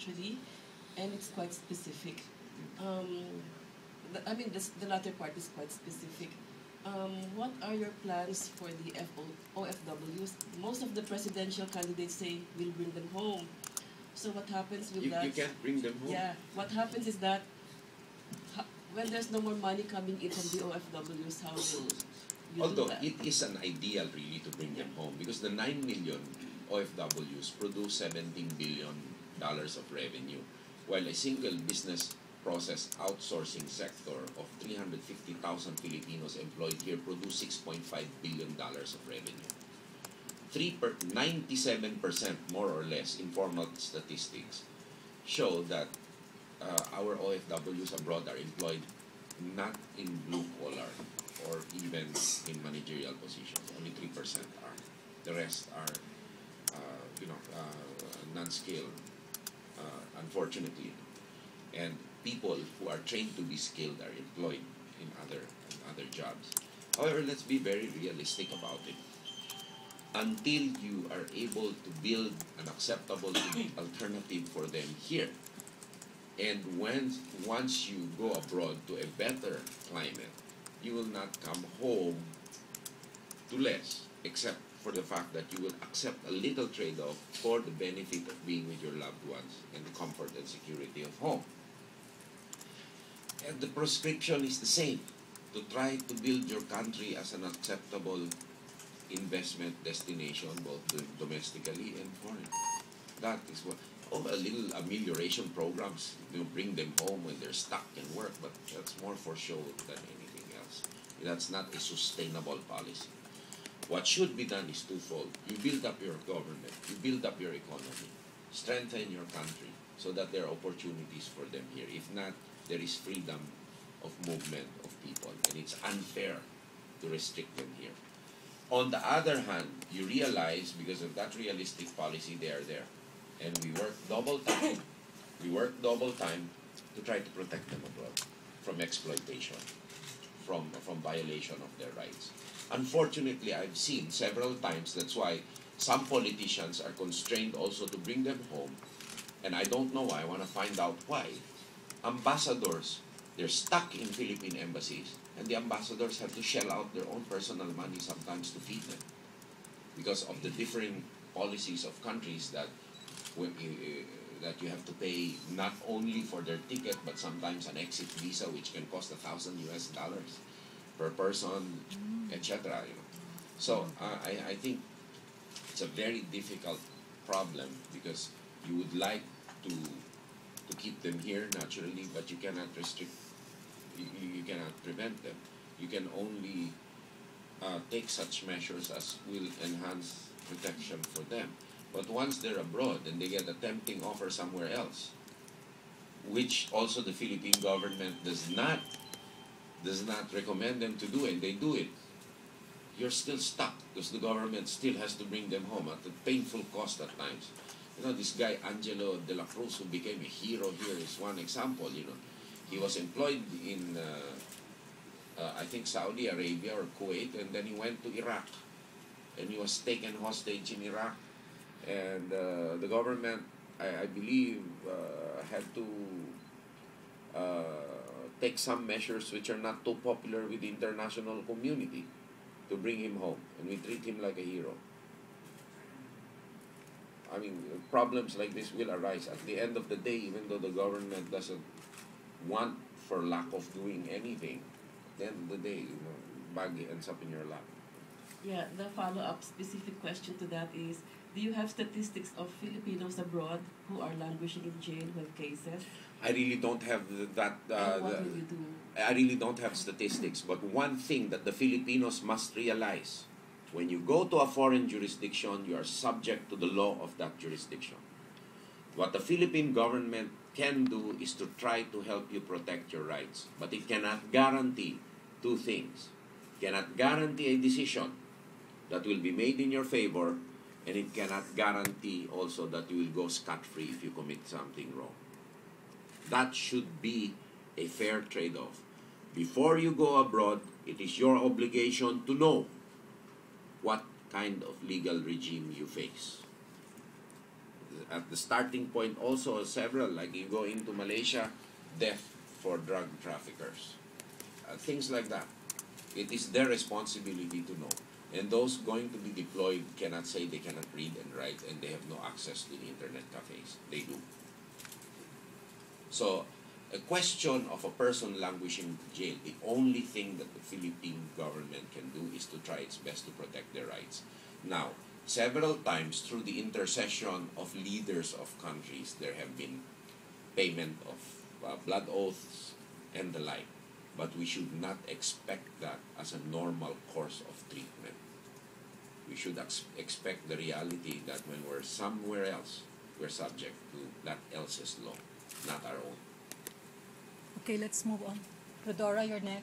actually, and it's quite specific. The latter part is quite specific. What are your plans for the OFWs? Most of the presidential candidates say we'll bring them home. So what happens with that? You can't bring them home. Yeah. What happens is that when there's no more money coming in from the OFWs, how will you Although do that? it is an ideal really to bring them home, because the 9 million OFWs produce $17 billion of revenue, while a single business process outsourcing sector of 350,000 Filipinos employed here produce $6.5 billion of revenue. 97% more or less informal statistics show that our OFWs abroad are employed not in blue collar or even in managerial positions. Only 3% are. The rest are, non-skilled, unfortunately. And people who are trained to be skilled are employed in other jobs. However, let's be very realistic about it. Until you are able to build an acceptable alternative for them here, and once you go abroad to a better climate, you will not come home to less, except for the fact that you will accept a little trade-off for the benefit of being with your loved ones and the comfort and security of home. And the prescription is the same, to try to build your country as an acceptable investment destination, both domestically and foreign. That is what, a little amelioration programs, bring them home when they're stuck in work, but that's more for show than anything else. That's not a sustainable policy. What should be done is twofold. You build up your government, you build up your economy, strengthen your country so that there are opportunities for them here. If not, there is freedom of movement of people, and it's unfair to restrict them here. On the other hand, you realize, because of that realistic policy, they are there. And we work double time. We work double time to try to protect them abroad from exploitation, from violation of their rights. Unfortunately, I've seen several times, that's why some politicians are constrained also to bring them home. And I don't know why, I want to find out why. Ambassadors, they're stuck in Philippine embassies, and the ambassadors have to shell out their own personal money sometimes to feed them, because of the differing policies of countries that you have to pay not only for their ticket, but sometimes an exit visa, which can cost $1,000 per person, etc. So I think it's a very difficult problem, because you would like to keep them here naturally, but you cannot restrict. You cannot prevent them. You can only take such measures as will enhance protection for them. But once they're abroad and they get a tempting offer somewhere else, which also the Philippine government does not recommend them to do, and they do it, you're still stuck, because the government still has to bring them home at a painful cost at times. This guy Angelo de la Cruz, who became a hero here, is one example. He was employed in, I think, Saudi Arabia or Kuwait, and then he went to Iraq. And he was taken hostage in Iraq. And the government, I believe, had to take some measures which are not too popular with the international community to bring him home. And we treat him like a hero. I mean, problems like this will arise. At the end of the day, even though the government doesn't want, for lack of doing anything, at the end of the day, bag ends up in your lap. Yeah, the follow-up specific question to that is, do you have statistics of Filipinos abroad who are languishing in jail, who have cases? I really don't have that. What will you do? I really don't have statistics. But one thing that the Filipinos must realize, when you go to a foreign jurisdiction, you are subject to the law of that jurisdiction. What the Philippine government can do is to try to help you protect your rights. But it cannot guarantee two things. It cannot guarantee a decision that will be made in your favor, and it cannot guarantee also that you will go scot-free if you commit something wrong. That should be a fair trade-off. Before you go abroad, it is your obligation to know what kind of legal regime you face. at the starting point also several, like you go into Malaysia, death for drug traffickers, things like that. It is their responsibility to know. And those going to be deployed cannot say they cannot read and write and they have no access to the internet cafes. They do. So, a question of a person languishing in jail, the only thing that the Philippine government can do is to try its best to protect their rights. Now, several times through the intercession of leaders of countries, there have been payment of blood oaths and the like. But we should not expect that as a normal course of treatment. We should expect the reality that when we're somewhere else, we're subject to that else's law, not our own. Okay, let's move on. Rodora, you're next.